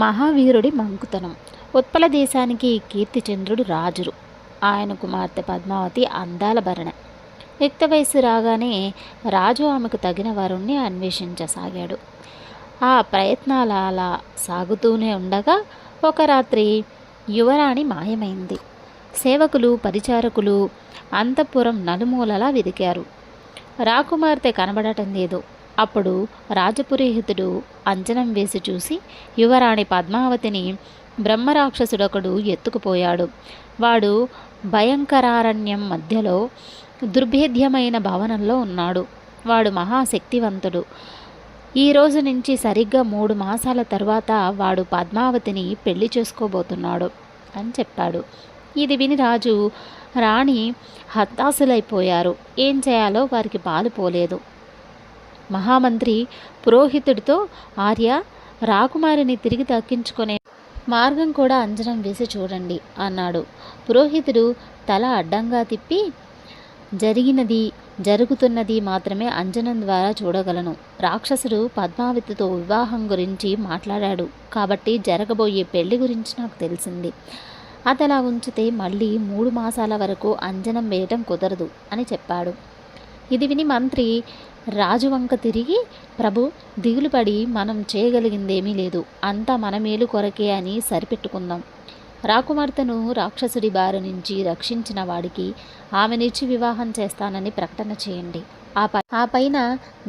మహావీరుడి మంకుతనం. ఉత్పల దేశానికి కీర్తిచంద్రుడు రాజురు. ఆయన కుమార్తె పద్మావతి అందాల భరణ. యుక్త వయస్సు రాగానే రాజు ఆమెకు తగిన వరుణ్ణి అన్వేషించసాగాడు. ఆ ప్రయత్నాలు అలా సాగుతూనే ఉండగా ఒక రాత్రి యువరాణి మాయమైంది. సేవకులు, పరిచారకులు అంతఃపురం నలుమూలలా వెదికారు. రాకుమార్తె కనబడటం లేదు. అప్పుడు రాజపురోహితుడు అంజనం వేసి చూసి యువరాణి పద్మావతిని బ్రహ్మరాక్షసుడొకడు ఎత్తుకుపోయాడు. వాడు భయంకరారణ్యం మధ్యలో దుర్భేద్యమైన భవనంలో ఉన్నాడు. వాడు మహాశక్తివంతుడు. ఈ రోజు నుంచి సరిగ్గా 3 మాసాల తర్వాత వాడు పద్మావతిని పెళ్లి చేసుకోబోతున్నాడు అని చెప్పాడు. ఇది విని రాజు, రాణి హతాశులైపోయారు. ఏం చేయాలో వారికి పాలుపోలేదు. మహామంత్రి పురోహితుడితో, ఆర్య, రాకుమారిని తిరిగి దక్కించుకునే మార్గం కూడా అంజనం వేసి చూడండి అన్నాడు. పురోహితుడు తల అడ్డంగా తిప్పి, జరుగుతున్నది మాత్రమే అంజనం ద్వారా చూడగలను. రాక్షసుడు పద్మావతితో వివాహం గురించి మాట్లాడాడు కాబట్టి జరగబోయే పెళ్లి గురించి నాకు తెలిసింది. అతలా ఉంచితే మళ్ళీ 3 మాసాల వరకు అంజనం వేయటం కుదరదు అని చెప్పాడు. ఇది విని మంత్రి రాజు వంక తిరిగి, ప్రభు, దిగులుపడి మనం చేయగలిగిందేమీ లేదు. అంతా మన మేలు కొరకే అని సరిపెట్టుకుందాం. రాకుమార్తెను రాక్షసుడి బారి నుంచి రక్షించిన వాడికి ఆమెనిచ్చి వివాహం చేస్తానని ప్రకటన చేయండి. ఆ పైన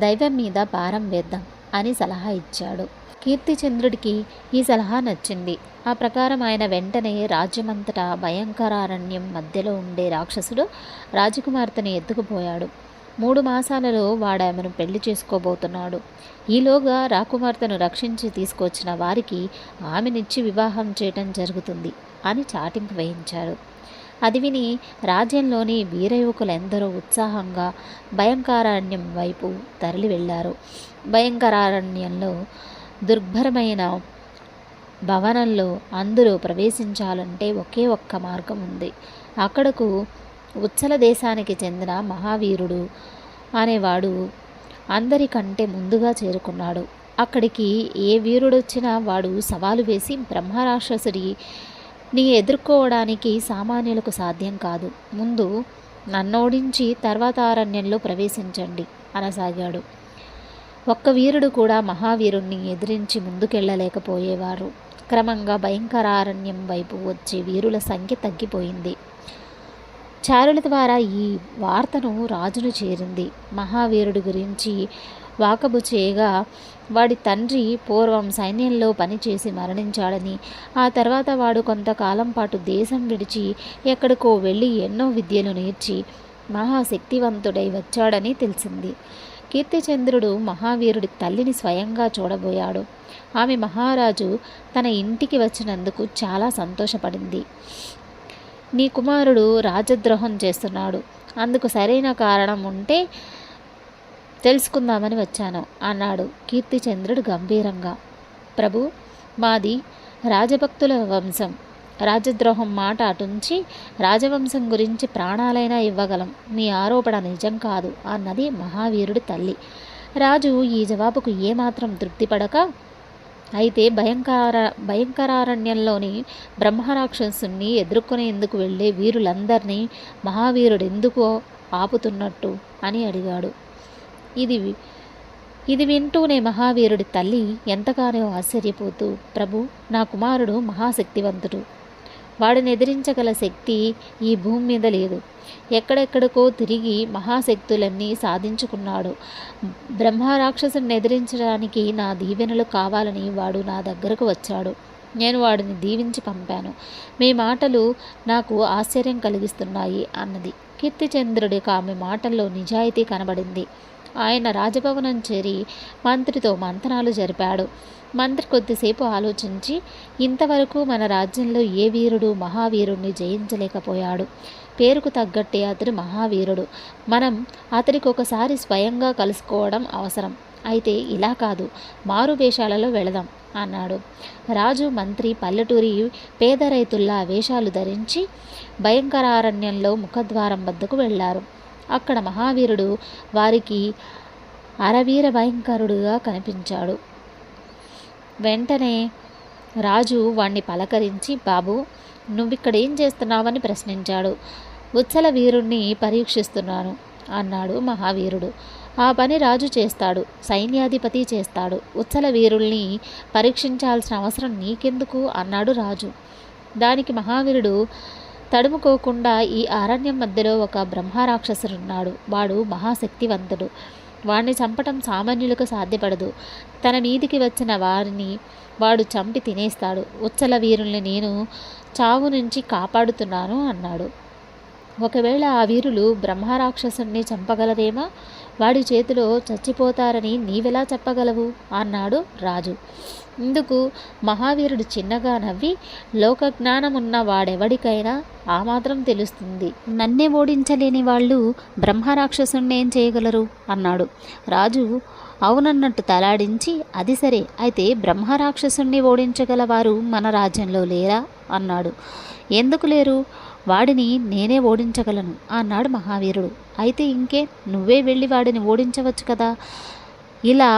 దైవం మీద భారం వేద్దాం అని సలహా ఇచ్చాడు. కీర్తిచంద్రుడికి ఈ సలహా నచ్చింది. ఆ ప్రకారం ఆయన వెంటనే రాజ్యమంతటా భయంకరారణ్యం మధ్యలో ఉండే రాక్షసుడు రాజకుమార్తెను ఎత్తుకుపోయాడు. 3 మాసాలలో వాడామెను పెళ్లి చేసుకోబోతున్నాడు. ఈలోగా రాకుమార్తెను రక్షించి తీసుకొచ్చిన వారికి ఆమెనిచ్చి వివాహం చేయటం జరుగుతుంది అని చాటింపు వేయించాడు. అది విని రాజ్యంలోని వీరయువకులెందరో ఉత్సాహంగా భయంకరారణ్యం వైపు తరలి వెళ్ళారు. భయంకరారణ్యంలో దుర్భరమైన భవనంలో అందరూ ప్రవేశించాలంటే ఒకే ఒక్క మార్గం ఉంది. అక్కడకు ఉత్సల దేశానికి చెందిన మహావీరుడు అనేవాడు అందరికంటే ముందుగా చేరుకున్నాడు. అక్కడికి ఏ వీరుడొచ్చినా వాడు సవాలు వేసి, బ్రహ్మరాక్షసుడిని ఎదుర్కోవడానికి సామాన్యులకు సాధ్యం కాదు. ముందు నన్నోడించి తర్వాత అరణ్యంలో ప్రవేశించండి అనసాగాడు. ఒక్క వీరుడు కూడా మహావీరుణ్ణి ఎదిరించి ముందుకెళ్ళలేకపోయేవారు. క్రమంగా భయంకరారణ్యం వైపు వచ్చే వీరుల సంఖ్య తగ్గిపోయింది. చారుల ద్వారా ఈ వార్తను రాజును చేరింది. మహావీరుడి గురించి వాకబు చేయగా వాడి తండ్రి పూర్వం సైన్యంలో పనిచేసి మరణించాడని, ఆ తర్వాత వాడు కొంతకాలం పాటు దేశం విడిచి ఎక్కడికో వెళ్ళి ఎన్నో విద్యలు నేర్చి మహాశక్తివంతుడై వచ్చాడని తెలిసింది. కీర్తిచంద్రుడు మహావీరుడి తల్లిని స్వయంగా చూడబోయాడు. ఆమె మహారాజు తన ఇంటికి వచ్చినందుకు చాలా సంతోషపడింది. నీ కుమారుడు రాజద్రోహం చేస్తున్నాడు. అందుకు సరైన కారణం ఉంటే తెలుసుకుందామని వచ్చాను అన్నాడు కీర్తిచంద్రుడు గంభీరంగా. ప్రభు, మాది రాజభక్తుల వంశం. రాజద్రోహం మాట అటుంచి రాజవంశం గురించి ప్రాణాలైనా ఇవ్వగలం. మీ ఆరోపణ నిజం కాదు అన్నది మహావీరుడి తల్లి. రాజు ఈ జవాబుకు ఏమాత్రం తృప్తిపడక, అయితే భయంకరారణ్యంలోని బ్రహ్మరాక్షసుని ఎదుర్కొనేందుకు వెళ్ళే వీరులందరినీ మహావీరుడు ఎందుకు ఆపుతున్నట్టు అని అడిగాడు. ఇది వింటూనే మహావీరుడి తల్లి ఎంతగానో ఆశ్చర్యపోతూ, ప్రభు, నా కుమారుడు మహాశక్తివంతుడు. వాడిని ఎదిరించగల శక్తి ఈ భూమి మీద లేదు. ఎక్కడెక్కడికో తిరిగి మహాశక్తులన్నీ సాధించుకున్నాడు. బ్రహ్మరాక్షసుని ఎదిరించడానికి నా దీవెనలు కావాలని వాడు నా దగ్గరకు వచ్చాడు. నేను వాడిని దీవించి పంపాను. మీ మాటలు నాకు ఆశ్చర్యం కలిగిస్తున్నాయి అన్నది. కీర్తిచంద్రుడికి ఆమె మాటల్లో నిజాయితీ కనబడింది. ఆయన రాజభవనం చేరి మంత్రితో మంతనాలు జరిపాడు. మంత్రి కొద్దిసేపు ఆలోచించి, ఇంతవరకు మన రాజ్యంలో ఏ వీరుడు మహావీరుణ్ణి జయించలేకపోయాడు. పేరుకు తగ్గట్టే అతడు మహావీరుడు. మనం అతడికి ఒకసారి స్వయంగా కలుసుకోవడం అవసరం. అయితే ఇలా కాదు, మారు వేషాలలో వెళదాం అన్నాడు. రాజు, మంత్రి పల్లెటూరి పేద రైతుల్లా వేషాలు ధరించి భయంకరారణ్యంలో ముఖద్వారం వద్దకు వెళ్ళారు. అక్కడ మహావీరుడు వారికి అరవీర భయంకరుడుగా కనిపించాడు. వెంటనే రాజు వాణ్ణి పలకరించి, బాబు నువ్విక్కడేం చేస్తున్నావని ప్రశ్నించాడు. ఉచ్చల వీరుణ్ణి పరీక్షిస్తున్నాను అన్నాడు మహావీరుడు. ఆ పని రాజు చేస్తాడు, సైన్యాధిపతి చేస్తాడు. ఉచ్చల వీరుల్ని పరీక్షించాల్సిన అవసరం నీకెందుకు అన్నాడు రాజు. దానికి మహావీరుడు, తడుముకోకుండా ఈ అరణ్యం మధ్యలో ఒక బ్రహ్మరాక్షసుడున్నాడు. వాడు మహాశక్తివంతుడు. వాణ్ణి చంపటం సామాన్యులకు సాధ్యపడదు. తన మీదికి వచ్చిన వారిని వాడు చంపి తినేస్తాడు. ఉచ్చల వీరుల్ని నేను చావు నుంచి కాపాడుతున్నాను అన్నాడు. ఒకవేళ ఆ వీరులు బ్రహ్మరాక్షసుని చంపగలరేమో, వాడి చేతిలో చచ్చిపోతారని నీవెలా చెప్పగలవు అన్నాడు రాజు. ఇందుకు మహావీరుడు చిన్నగా నవ్వి, లోకజ్ఞానమున్న వాడెవడికైనా ఆ మాత్రం తెలుస్తుంది. నన్నే ఓడించలేని వాళ్ళు బ్రహ్మరాక్షసుణ్ణేం చేయగలరు అన్నాడు. రాజు అవునన్నట్టు తలాడించి, అది సరే, అయితే బ్రహ్మరాక్షసుణ్ణి ఓడించగలవారు మన రాజ్యంలో లేరా అన్నాడు. ఎందుకు లేరు? వాడిని నేనే ఓడించగలను అన్నాడు మహావీరుడు. అయితే ఇంకే, నువ్వే వెళ్ళి వాడిని ఓడించవచ్చు కదా. ఇలా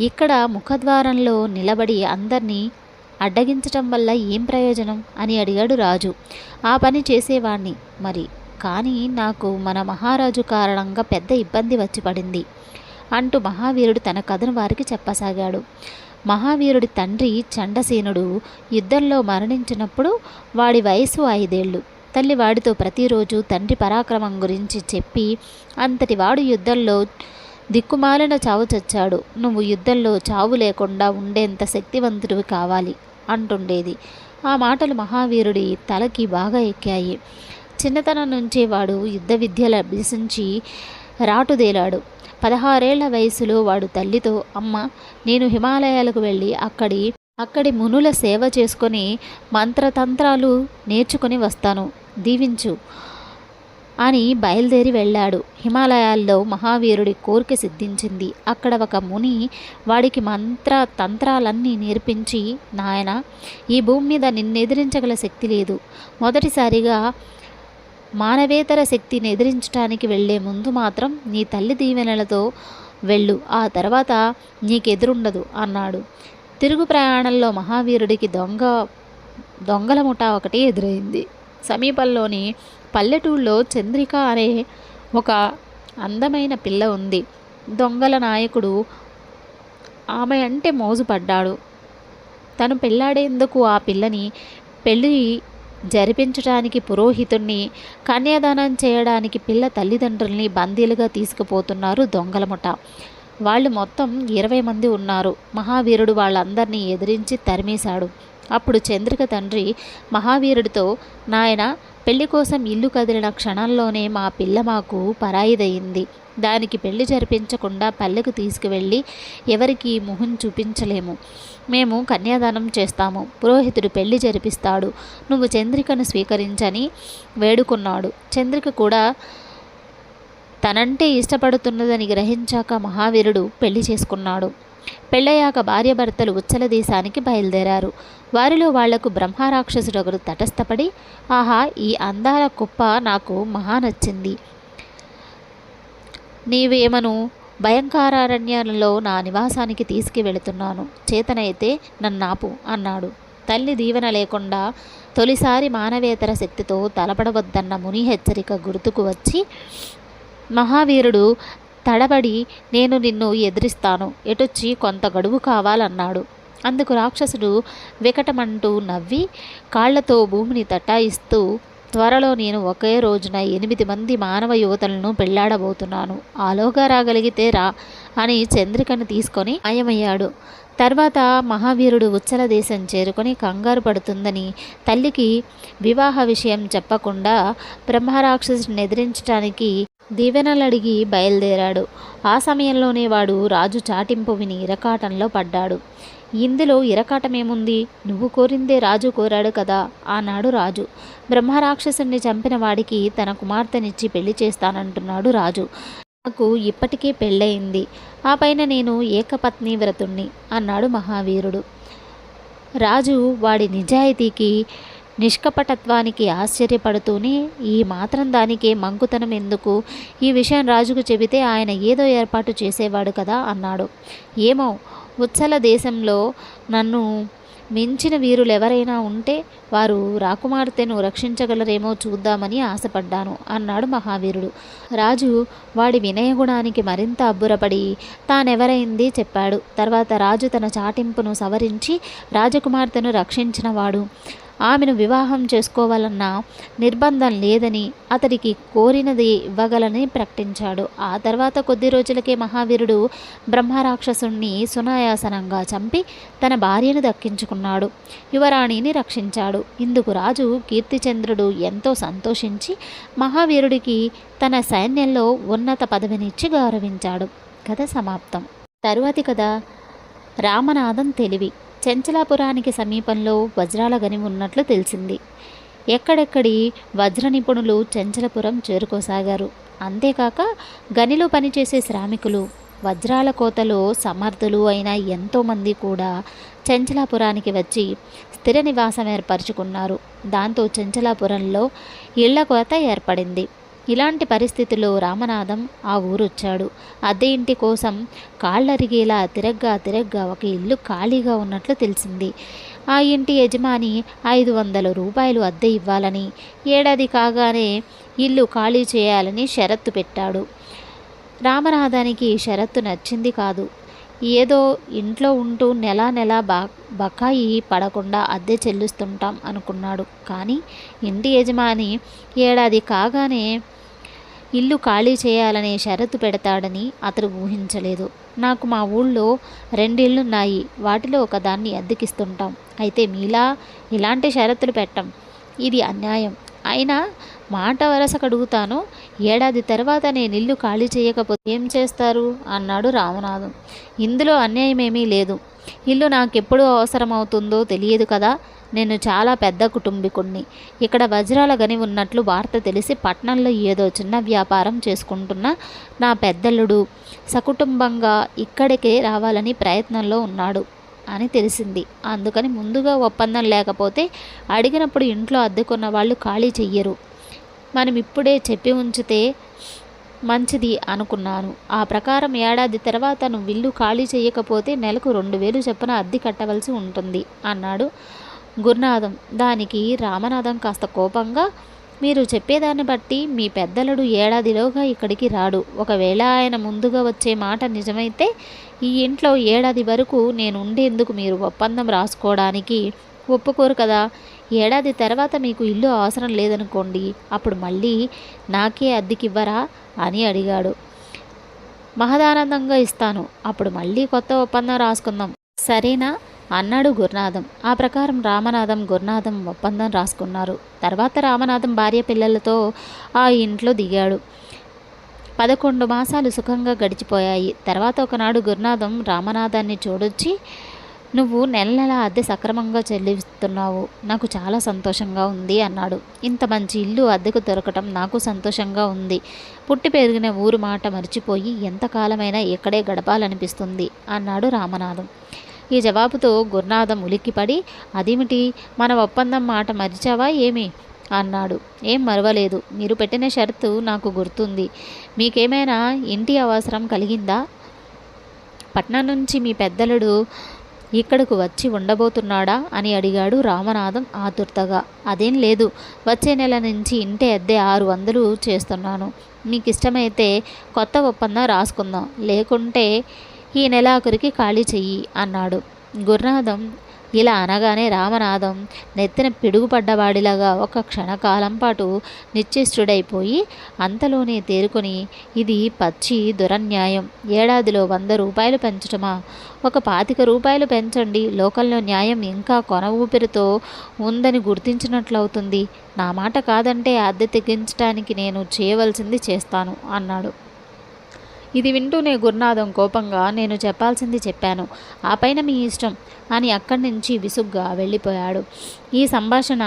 ఇక్కడ ముఖద్వారంలో నిలబడి అందరినీ అడ్డగించటం వల్ల ఏం ప్రయోజనం అని అడిగాడు రాజు. ఆ పని చేసేవాణ్ణి మరి, కానీ నాకు మన మహారాజు కారణంగా పెద్ద ఇబ్బంది వచ్చి పడింది అంటూ మహావీరుడు తన కథను వారికి చెప్పసాగాడు. మహావీరుడి తండ్రి చండసేనుడు యుద్ధంలో మరణించినప్పుడు వాడి వయసు 5 ఏళ్ళు. తల్లి వాడితో ప్రతిరోజు తండ్రి పరాక్రమం గురించి చెప్పి, అంతటి వాడు యుద్ధంలో దిక్కుమాలిన చావు చచ్చాడు. నువ్వు యుద్ధంలో చావు లేకుండా ఉండేంత శక్తివంతుడివి కావాలి అంటుండేది. ఆ మాటలు మహావీరుడి తలకి బాగా ఎక్కాయి. చిన్నతనం నుంచే వాడు యుద్ధ విద్యలు అభ్యసించి రాటుదేలాడు. 16 ఏళ్ల వయసులో వాడు తల్లితో, అమ్మ, నేను హిమాలయాలకు వెళ్ళి అక్కడి మునుల సేవ చేసుకొని మంత్రతంత్రాలు నేర్చుకుని వస్తాను, దీవించు అని బయలుదేరి వెళ్ళాడు. హిమాలయాల్లో మహావీరుడి కోరిక సిద్ధించింది. అక్కడ ఒక ముని వాడికి తంత్రాలన్నీ నేర్పించి, నాయన, ఈ భూమి మీద నిన్నెదిరించగల శక్తి లేదు. మొదటిసారిగా మానవేతర శక్తిని ఎదిరించడానికి వెళ్లే ముందు మాత్రం నీ తల్లి దీవెనలతో వెళ్ళు, ఆ తర్వాత నీకెదురుండదు అన్నాడు. తిరుగు ప్రయాణంలో మహావీరుడికి దొంగల ముఠా ఒకటి ఎదురైంది. సమీపంలోని పల్లెటూళ్ళలో చంద్రిక అనే ఒక అందమైన పిల్ల ఉంది. దొంగల నాయకుడు ఆమె అంటే మోజుపడ్డాడు. తను పెళ్లాడేందుకు ఆ పిల్లని పెళ్లి జరిపించడానికి పురోహితుణ్ణి, కన్యాదానం చేయడానికి పిల్ల తల్లిదండ్రుల్ని బందీలుగా తీసుకుపోతున్నారు దొంగల ముఠ. వాళ్ళు మొత్తం 20 మంది ఉన్నారు. మహావీరుడు వాళ్ళందరినీ ఎదిరించి తరిమేశాడు. అప్పుడు చంద్రిక తండ్రి మహావీరుడితో, నాయన, పెళ్లి కోసం ఇల్లు కదిలిన క్షణంలోనే మా పిల్ల మాకు పరాయిదయింది. దానికి పెళ్లి జరిపించకుండా పల్లెకు తీసుకువెళ్ళి ఎవరికి మొహం చూపించలేము. మేము కన్యాదానం చేస్తాము. పురోహితుడు పెళ్లి జరిపిస్తాడు. నువ్వు చంద్రికను స్వీకరించని వేడుకున్నాడు. చంద్రిక కూడా తనంటే ఇష్టపడుతున్నదని గ్రహించాక మహావీరుడు పెళ్లి చేసుకున్నాడు. పెళ్ళయ్యాక భార్యాభర్తలు ఉచ్చల దేశానికి బయలుదేరారు. వారిలో వాళ్లకు బ్రహ్మరాక్షసుడొకడు తటస్థపడి, ఆహా, ఈ అందాల కుప్ప నాకు మహా నచ్చింది. నీవేమను భయంకరారణ్యాలలో నా నివాసానికి తీసుకువెళుతున్నాను. చేతనైతే నన్నాపు అన్నాడు. తల్లి దీవెన లేకుండా తొలిసారి మానవేతర శక్తితో తలపడవద్దన్న ముని హెచ్చరిక గుర్తుకు వచ్చి మహావీరుడు తడబడి, నేను నిన్ను ఎదిరిస్తాను, ఎటొచ్చి కొంత గడువు కావాలన్నాడు. అందుకు రాక్షసుడు వికటమంటూ నవ్వి కాళ్లతో భూమిని తటాయిస్తూ, త్వరలో నేను ఒకే రోజున 8 మంది మానవ యువతలను పెళ్లాడబోతున్నాను. ఆలోగా రాగలిగితే రా అని చంద్రికను తీసుకొని మాయమయ్యాడు. తర్వాత మహావీరుడు ఉచ్చల దేశం చేరుకొని కంగారు పడుతుందని తల్లికి వివాహ విషయం చెప్పకుండా బ్రహ్మరాక్షసుని ఎదిరించడానికి దీవెనలడిగి బయలుదేరాడు. ఆ సమయంలోనే వాడు రాజు చాటింపు విని ఇరకాటంలో పడ్డాడు. ఇందులో ఇరకాటమేముంది? నువ్వు కోరిందే రాజు కోరాడు కదా అన్నాడు రాజు. బ్రహ్మరాక్షసుని చంపిన వాడికి తన కుమార్తెనిచ్చి పెళ్లి చేస్తానంటున్నాడు రాజు. నాకు ఇప్పటికే పెళ్ళయింది. ఆ పైన నేను ఏకపత్ని వ్రతుణ్ణి అన్నాడు మహావీరుడు. రాజు వాడి నిజాయితీకి, నిష్కపటత్వానికి ఆశ్చర్యపడుతూనే, ఈ మాత్రం దానికే మంకుతనం ఎందుకు? ఈ విషయం రాజుకు చెబితే ఆయన ఏదో ఏర్పాటు చేసేవాడు కదా అన్నాడు. ఏమో, ఉచ్చల దేశంలో నన్ను మించిన వీరులెవరైనా ఉంటే వారు రాకుమార్తెను రక్షించగలరేమో చూద్దామని ఆశపడ్డాను అన్నాడు మహావీరుడు. రాజు వాడి వినయగుణానికి మరింత అబ్బురపడి తానెవరైంది చెప్పాడు. తర్వాత రాజు తన చాటింపును సవరించి రాజకుమార్తెను రక్షించినవాడు, ఆమెను వివాహం చేసుకోవాలన్న నిర్బంధం లేదని, అతడికి కోరినది ఇవ్వగలని ప్రకటించాడు. ఆ తర్వాత కొద్ది రోజులకే మహావీరుడు బ్రహ్మరాక్షసుణ్ణి సునాయాసనంగా చంపి తన భార్యను దక్కించుకున్నాడు, యువరాణిని రక్షించాడు. ఇందుకు రాజు కీర్తిచంద్రుడు ఎంతో సంతోషించి మహావీరుడికి తన సైన్యంలో ఉన్నత పదవినిచ్చి గౌరవించాడు. కథ సమాప్తం. తరువాతి కథ రామనాథం తెలివి. చెంచలాపురానికి సమీపంలో వజ్రాల గని ఉన్నట్లు తెలిసింది. ఎక్కడెక్కడి వజ్ర నిపుణులు చెంచలపురం చేరుకోసాగారు. అంతేకాక గనిలో పనిచేసే శ్రామికులు, వజ్రాల కోతలో సమర్థులు అయిన ఎంతోమంది కూడా చెంచలాపురానికి వచ్చి స్థిర నివాసం ఏర్పరచుకున్నారు. దాంతో చెంచలాపురంలో ఇళ్ల కొరత ఏర్పడింది. ఇలాంటి పరిస్థితుల్లో రామనాథం ఆ ఊరొచ్చాడు. అద్దె ఇంటి కోసం కాళ్ళరిగేలా తిరగ్గా ఒక ఇల్లు ఖాళీగా ఉన్నట్లు తెలిసింది. ఆ ఇంటి యజమాని 500 రూపాయలు అద్దె ఇవ్వాలని, ఏడాది కాగానే ఇల్లు ఖాళీ చేయాలని షరత్తు పెట్టాడు. రామనాథానికి షరత్తు నచ్చింది కాదు. ఏదో ఇంట్లో ఉంటూ నెలా బకాయి పడకుండా అద్దె చెల్లిస్తుంటాం అనుకున్నాడు. కానీ ఇంటి యజమాని ఏడాది కాగానే ఇల్లు ఖాళీ చేయాలనే షరతు పెడతాడని అతడు ఊహించలేదు. నాకు మా ఊళ్ళో 2 ఇళ్ళున్నాయి, వాటిలో ఒకదాన్ని అద్దెకిస్తుంటాం. అయితే మీలా ఇలాంటి షరతులు పెట్టం, ఇది అన్యాయం. అయినా మాట వరసకు అడుగుతాను, ఏడాది తర్వాత నేను ఇల్లు ఖాళీ చేయకపోతే ఏం చేస్తారు అన్నాడు రామనాథం. ఇందులో అన్యాయమేమీ లేదు. ఇల్లు నాకెప్పుడు అవసరమవుతుందో తెలియదు కదా. నేను చాలా పెద్ద కుటుంబికుణ్ణి. ఇక్కడ వజ్రాల గని ఉన్నట్లు వార్త తెలిసి పట్నంలో ఏదో చిన్న వ్యాపారం చేసుకుంటున్న నా పెద్దల్లుడు సకుటుంబంగా ఇక్కడికే రావాలని ప్రయత్నంలో ఉన్నాడు అని తెలిసింది. అందుకని ముందుగా ఒప్పందం లేకపోతే అడిగినప్పుడు ఇంట్లో అద్దెకున్న వాళ్ళు ఖాళీ చెయ్యరు. మనం ఇప్పుడే చెప్పి ఉంచితే మంచిది అనుకున్నాను. ఆ ప్రకారం ఏడాది తర్వాత నువ్వు ఇల్లు ఖాళీ చేయకపోతే నెలకు 2000 చొప్పున అద్దె కట్టవలసి ఉంటుంది అన్నాడు గురునాథం. దానికి రామనాథం కాస్త కోపంగా, మీరు చెప్పేదాన్ని బట్టి మీ పెద్దలుడు ఏడాదిలోగా ఇక్కడికి రాడు. ఒకవేళ ఆయన ముందుగా వచ్చే మాట నిజమైతే ఈ ఇంట్లో ఏడాది వరకు నేను ఉండేందుకు మీరు ఒప్పందం రాసుకోవడానికి ఒప్పుకోరు కదా. ఏడాది తర్వాత మీకు ఇల్లు అవసరం లేదనుకోండి, అప్పుడు మళ్ళీ నాకే అద్దెకివ్వరా అని అడిగాడు. మహదానందంగా ఇస్తాను, అప్పుడు మళ్ళీ కొత్త ఒప్పందం రాసుకుందాం, సరేనా అన్నాడు గురునాథం. ఆ ప్రకారం రామనాథం గురునాథం ఒప్పందం రాసుకున్నారు. తర్వాత రామనాథం భార్య పిల్లలతో ఆ ఇంట్లో దిగాడు. 11 మాసాలు సుఖంగా గడిచిపోయాయి. తర్వాత ఒకనాడు గురునాథం రామనాథాన్ని చూడొచ్చి, నువ్వు నెల అద్దె సక్రమంగా చెల్లిస్తున్నావు, నాకు చాలా సంతోషంగా ఉంది అన్నాడు. ఇంత మంచి ఇల్లు అద్దెకు దొరకటం నాకు సంతోషంగా ఉంది. పుట్టి పెరిగిన ఊరు మాట మర్చిపోయి ఎంతకాలమైనా ఇక్కడే గడపాలనిపిస్తుంది అన్నాడు రామనాథం. ఈ జవాబుతో గురునాథం ఉలిక్కిపడి, అదేమిటి, మన ఒప్పందం మాట మరిచావా ఏమి అన్నాడు. ఏం మరవలేదు, మీరు పెట్టిన షరతు నాకు గుర్తుంది. మీకేమైనా ఇంటి అవసరం కలిగిందా? పట్నం నుంచి మీ పెద్దలుడు ఇక్కడకు వచ్చి ఉండబోతున్నాడా అని అడిగాడు రామనాథం ఆతుర్తగా. అదేం లేదు, వచ్చే నెల నుంచి ఇంటి అద్దె 600 చేస్తున్నాను. మీకు ఇష్టమైతే కొత్త ఒప్పందం రాసుకుందాం, లేకుంటే ఈ నెలాఖరికి ఖాళీ చెయ్యి అన్నాడు. గురునాథం ఇలా అనగానే రామనాథం నెత్తిన పిడుగుపడ్డవాడిలాగా ఒక క్షణకాలం పాటు నిశ్చేష్టుడైపోయి అంతలోనే తేరుకొని, ఇది పచ్చి దురన్యాయం. ఏడాదిలో 100 రూపాయలు పెంచటమా? ఒక 25 రూపాయలు పెంచండి, లోకంలో న్యాయం ఇంకా కొన ఊపిరితో ఉందని గుర్తించినట్లవుతుంది. నా మాట కాదంటే అద్దె తెగించడానికి నేను చేయవలసింది చేస్తాను అన్నాడు. ఇది వింటూనే గురునాథం కోపంగా, నేను చెప్పాల్సింది చెప్పాను, ఆ పైన మీ ఇష్టం అని అక్కడి నుంచి విసుగ్గా వెళ్ళిపోయాడు. ఈ సంభాషణ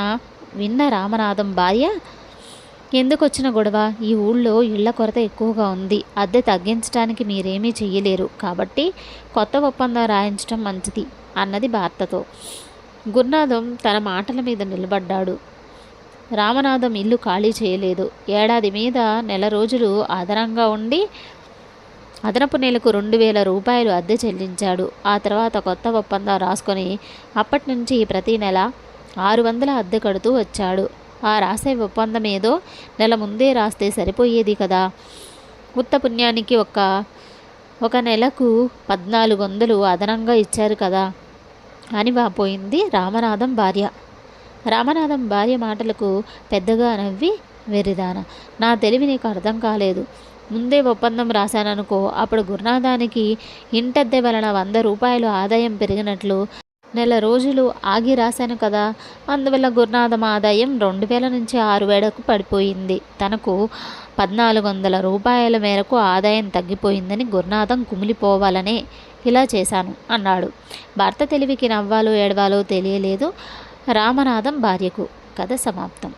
విన్న రామనాథం భార్య, ఎందుకొచ్చిన గొడవ? ఈ ఊళ్ళో ఇళ్ల కొరత ఎక్కువగా ఉంది, అద్దె తగ్గించడానికి మీరేమీ చెయ్యలేరు, కాబట్టి కొత్త ఒప్పందం రాయించడం మంచిది అన్నది భర్తతో. గురునాథం తన మాటల మీద నిలబడ్డాడు. రామనాథం ఇల్లు ఖాళీ చేయలేదు. ఏడాది మీద నెల రోజులు అదనంగా ఉండి అదనపు నెలకు 2,000 రూపాయలు అద్దె చెల్లించాడు. ఆ తర్వాత కొత్త ఒప్పందం రాసుకొని అప్పటి నుంచి ప్రతి నెల 600 అద్దె కడుతూ వచ్చాడు. ఆ రాసే ఒప్పందం ఏదో నెల ముందే రాస్తే సరిపోయేది కదా. ఉత్త పుణ్యానికి ఒక నెలకు 1400 అదనంగా ఇచ్చారు కదా అని వాపోయింది రామనాథం భార్య. రామనాథం భార్య మాటలకు పెద్దగా నవ్వి, వెర్రిదాన, నా తెలివి నీకు అర్థం కాలేదు. ముందే ఒప్పందం రాశాననుకో, అప్పుడు గురునాథానికి ఇంటద్దె వలన 100 రూపాయలు ఆదాయం పెరిగినట్లు నెల రోజులు ఆగి రాశాను కదా. అందువల్ల గురునాథం ఆదాయం 2000 నుంచి 6000కు పడిపోయింది. తనకు 1400 రూపాయల మేరకు ఆదాయం తగ్గిపోయిందని గురునాథం కుమిలిపోవాలనే ఇలా చేశాను అన్నాడు. భర్త తెలివికి నవ్వాలో ఏడవాలో తెలియలేదు రామనాథం భార్యకు. కథ సమాప్తం.